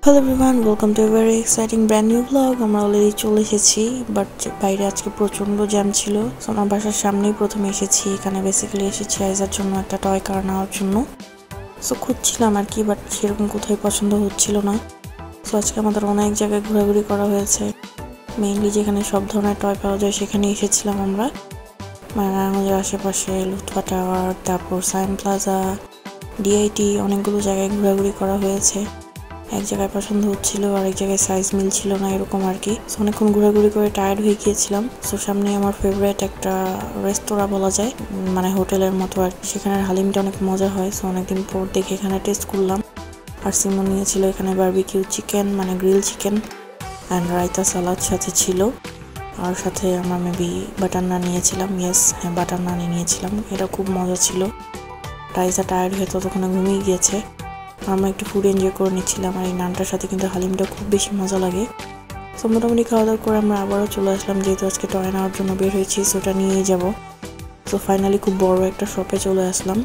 Hello everyone, welcome to a very exciting brand new vlog. আমরা already চলে এসেছি, but বাইরে আজকে প্রচন্ড জ্যাম ছিল। সো আমার বাসার সামনেই প্রথমে এসেছি। এখানে বেসিক্যালি এসেছি আইজার জন্য একটা টয় কার নেওয়ার জন্য। সো খুঁজছিলাম আর কি, বাট সেরকম কোথায় পছন্দ হচ্ছিল না। সো আজকে আমাদের অনেক জায়গায় ঘোরাঘুরি করা হয়েছে। মেইনলি যেখানে সব ধরনের টয় পাওয়া যায় সেখানে এসেছিলাম আমরা। নারায়ণগঞ্জের আশেপাশে লুৎফা টাওয়ার, তারপর সাইম প্লাজা, ডিআইটি, অনেকগুলো জায়গায় ঘোরাঘুরি করা হয়েছে। এক জায়গায় পছন্দ হচ্ছিল, আরেক জায়গায় সাইজ মিলছিল না, এরকম আর কি। অনেকক্ষণ ঘোরাঘুরি করে টায়ার্ড হয়ে গিয়েছিলাম। সো সামনে আমার ফেভারিট একটা রেস্তোরাঁ বলা যায়, মানে হোটেলের মতো আর কি। সেখানে হালিমটা অনেক মজা হয়। সো অনেকদিন পর দেখে এখানে টেস্ট করলাম। আর সিমন নিয়েছিল এখানে বারবিকিউ চিকেন, মানে গ্রিল চিকেন অ্যান্ড রায়তা সালাদ সাথে ছিল। আর সাথে আমরা মেবি বাটার নান নিয়েছিলাম। হ্যাঁ, বাটার নানই নিয়েছিলাম। এটা খুব মজা ছিল। রাইসা টায়ার্ড হয়ে ততক্ষণে ঘুমিয়ে গিয়েছে। আমরা একটু ফুড এনজয় করে নিচ্ছিলাম। আর এই নানটার সাথে কিন্তু হালিমটা খুব বেশি মজা লাগে। সো মোটামুটি খাওয়া দাওয়া করে আমরা আবারও চলে আসলাম, যেহেতু আজকে টয় নেওয়ার জন্য বের হয়েছি। সোটা নিয়েই যাব। সো ফাইনালি খুব বড় একটা শপে চলে আসলাম।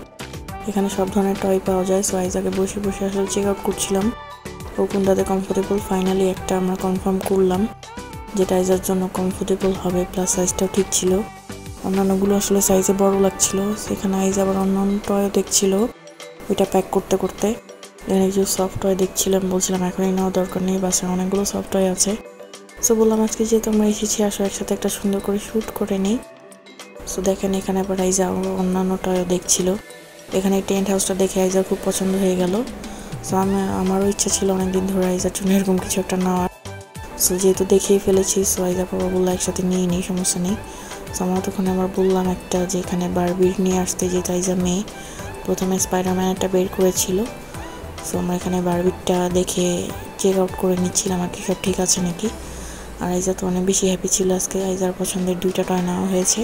এখানে সব ধরনের টয় পাওয়া যায়। সো আইজাকে বসে বসে আসলে চেক আউট করছিলাম ও কোনটাতে কমফোর্টেবল। ফাইনালি একটা আমরা কনফার্ম করলাম যেটা আইজার জন্য কমফোর্টেবল হবে, প্লাস সাইজটাও ঠিক ছিল। অন্যান্যগুলো আসলে সাইজে বড় লাগছিল। সেখানে আইজ আবার অন্যান্য টয়ও দেখছিল, ওইটা প্যাক করতে করতে। এখানে কিছু সফট টয় দেখছিলাম, বলছিলাম এখনই নেওয়ার দরকার নেই, বাসে অনেকগুলো সফট টয় আছে। সো বললাম আজকে যেহেতু আমরা এসেছি, আসো একসাথে একটা সুন্দর করে শ্যুট করে নিই। সো দেখেন এখানে আবার আইজা অন্যান্য টয়ও দেখছিল। এখানে টেন্ট হাউসটা দেখে আইজার খুব পছন্দ হয়ে গেল। সো আমারও ইচ্ছা ছিল অনেকদিন ধরে আইজার জন্য এরকম কিছু একটা নেওয়ার। সো যেহেতু দেখেই ফেলেছি, সো আইজা বাবা বললো একসাথে নিয়ে নিই, সমস্যা নেই। সো আমরা তখন আবার বললাম একটা যে এখানে বারবির নিয়ে আসতে, যে আইজা মেয়ে প্রথমে স্পাইডারম্যান একটা বের করেছিল। সো আমরা এখানে বারবিটটা দেখে চেক আউট করে নিচ্ছিলাম আর কি, সব ঠিক আছে নাকি। আর আইজা তো অনেক বেশি হ্যাপি ছিল আজকে। আইজার পছন্দের 2টা টয় নেওয়া হয়েছে।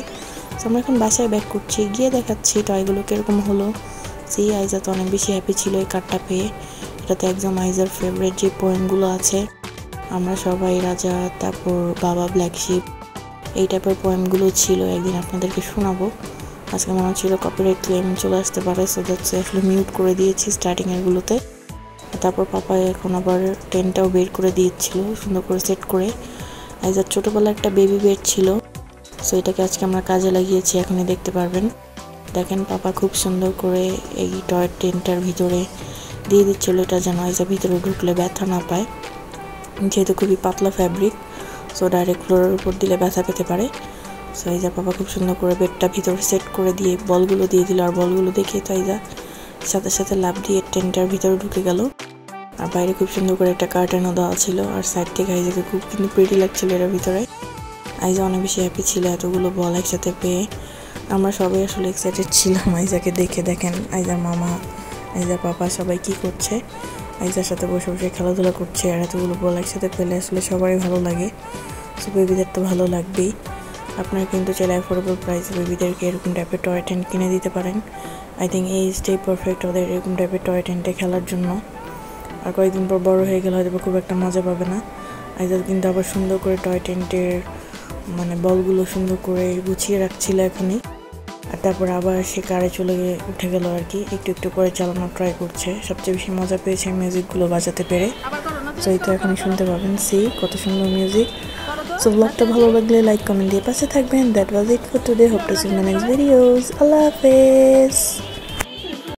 সো আমরা এখন বাসায় ব্যাক করছি, গিয়ে দেখাচ্ছি টয়গুলো কীরকম হলো। সেই আইজা তো অনেক বেশি হ্যাপি ছিল এই কার্ডটা পেয়ে। এটাতে একদম আইজার ফেভারিট যে পোয়েমগুলো আছে, আমরা সবাই রাজা, তারপর বাবা ব্ল্যাক শিপ, এই টাইপের পোয়েমগুলো ছিল। একদিন আপনাদেরকে শোনাবো। আজকে মনে হচ্ছিল কপিরাইট ক্লেম চলে আসতে পারে, সো দ্যাটস আসলে মিউট করে দিয়েছি স্টার্টিংয়েরগুলোতে। তারপর পাপা এখন আবার টেনটাও বের করে দিয়েছিল সুন্দর করে সেট করে। আইজার ছোটোবেলা একটা বেবি বেড ছিল, সো এটাকে আজকে আমরা কাজে লাগিয়েছি, এখনই দেখতে পারবেন। দেখেন পাপা খুব সুন্দর করে এই টয় টেনটার ভিতরে দিয়ে দিচ্ছিল, এটা যেন আইজা ভিতরে ঢুকলে ব্যথা না পায়, যেহেতু খুবই পাতলা ফ্যাব্রিক। সো ডাইরেক্ট ফ্লোরের উপর দিলে ব্যথা পেতে পারে। সো আইজা পাপা খুব সুন্দর করে বেডটা ভিতরে সেট করে দিয়ে বলগুলো দিয়ে দিল। আর বলগুলো দেখে তো আইজা সাথে সাথে লাভ দিয়ে টেন্টার ভিতরে ঢুকে গেল। আর বাইরে খুব সুন্দর করে একটা কার্টেনও দেওয়া ছিল। আর সাইড থেকে আইজাকে খুব কিন্তু প্রিটি লাগছিল এর ভিতরে। আইজা অনেক বেশি হ্যাপি ছিল এতগুলো বল একসাথে পেয়ে। আমরা সবাই আসলে এক্সাইটেড ছিলাম আইজাকে দেখে। দেখেন আইজার মামা, আইজার পাপা সবাই কি করছে, আইজার সাথে বসে বসে খেলাধুলা করছে। আর এতগুলো বল একসাথে পেলে আসলে সবারই ভালো লাগে। সো বেবিদের তো ভালো লাগবেই। আপনারা কিন্তু চাইলে অ্যাফোর্ডেবল প্রাইসে বেবিদেরকে এরকম টাইপের টয় টেন্ট কিনে দিতে পারেন। আই থিঙ্ক এই স্টে পারফেক্ট ওদের এরকম টাইপের টয় টেন্টে খেলার জন্য। আর কয়েকদিন পর বড় হয়ে গেলে হয়তো খুব একটা মজা পাবে না। আইজার কিন্তু আবার সুন্দর করে টয় টেন্টের মানে বলগুলো সুন্দর করে গুছিয়ে রাখছিল এখনই। আর তারপর আবার সে কারে চলে উঠে গেল আর কি, একটু একটু করে চালানোর ট্রাই করছে। সবচেয়ে বেশি মজা পেয়েছে মিউজিকগুলো বাজাতে পেরে। সো এই তো এখনই শুনতে পাবেন, কত সুন্দর মিউজিক। সো ব্লগটা ভালো লাগলে লাইক কমেন্ট দিয়ে পাশে থাকবেন। That was it for today. Hope to see in the next videos. আল্লাহ হাফেজ।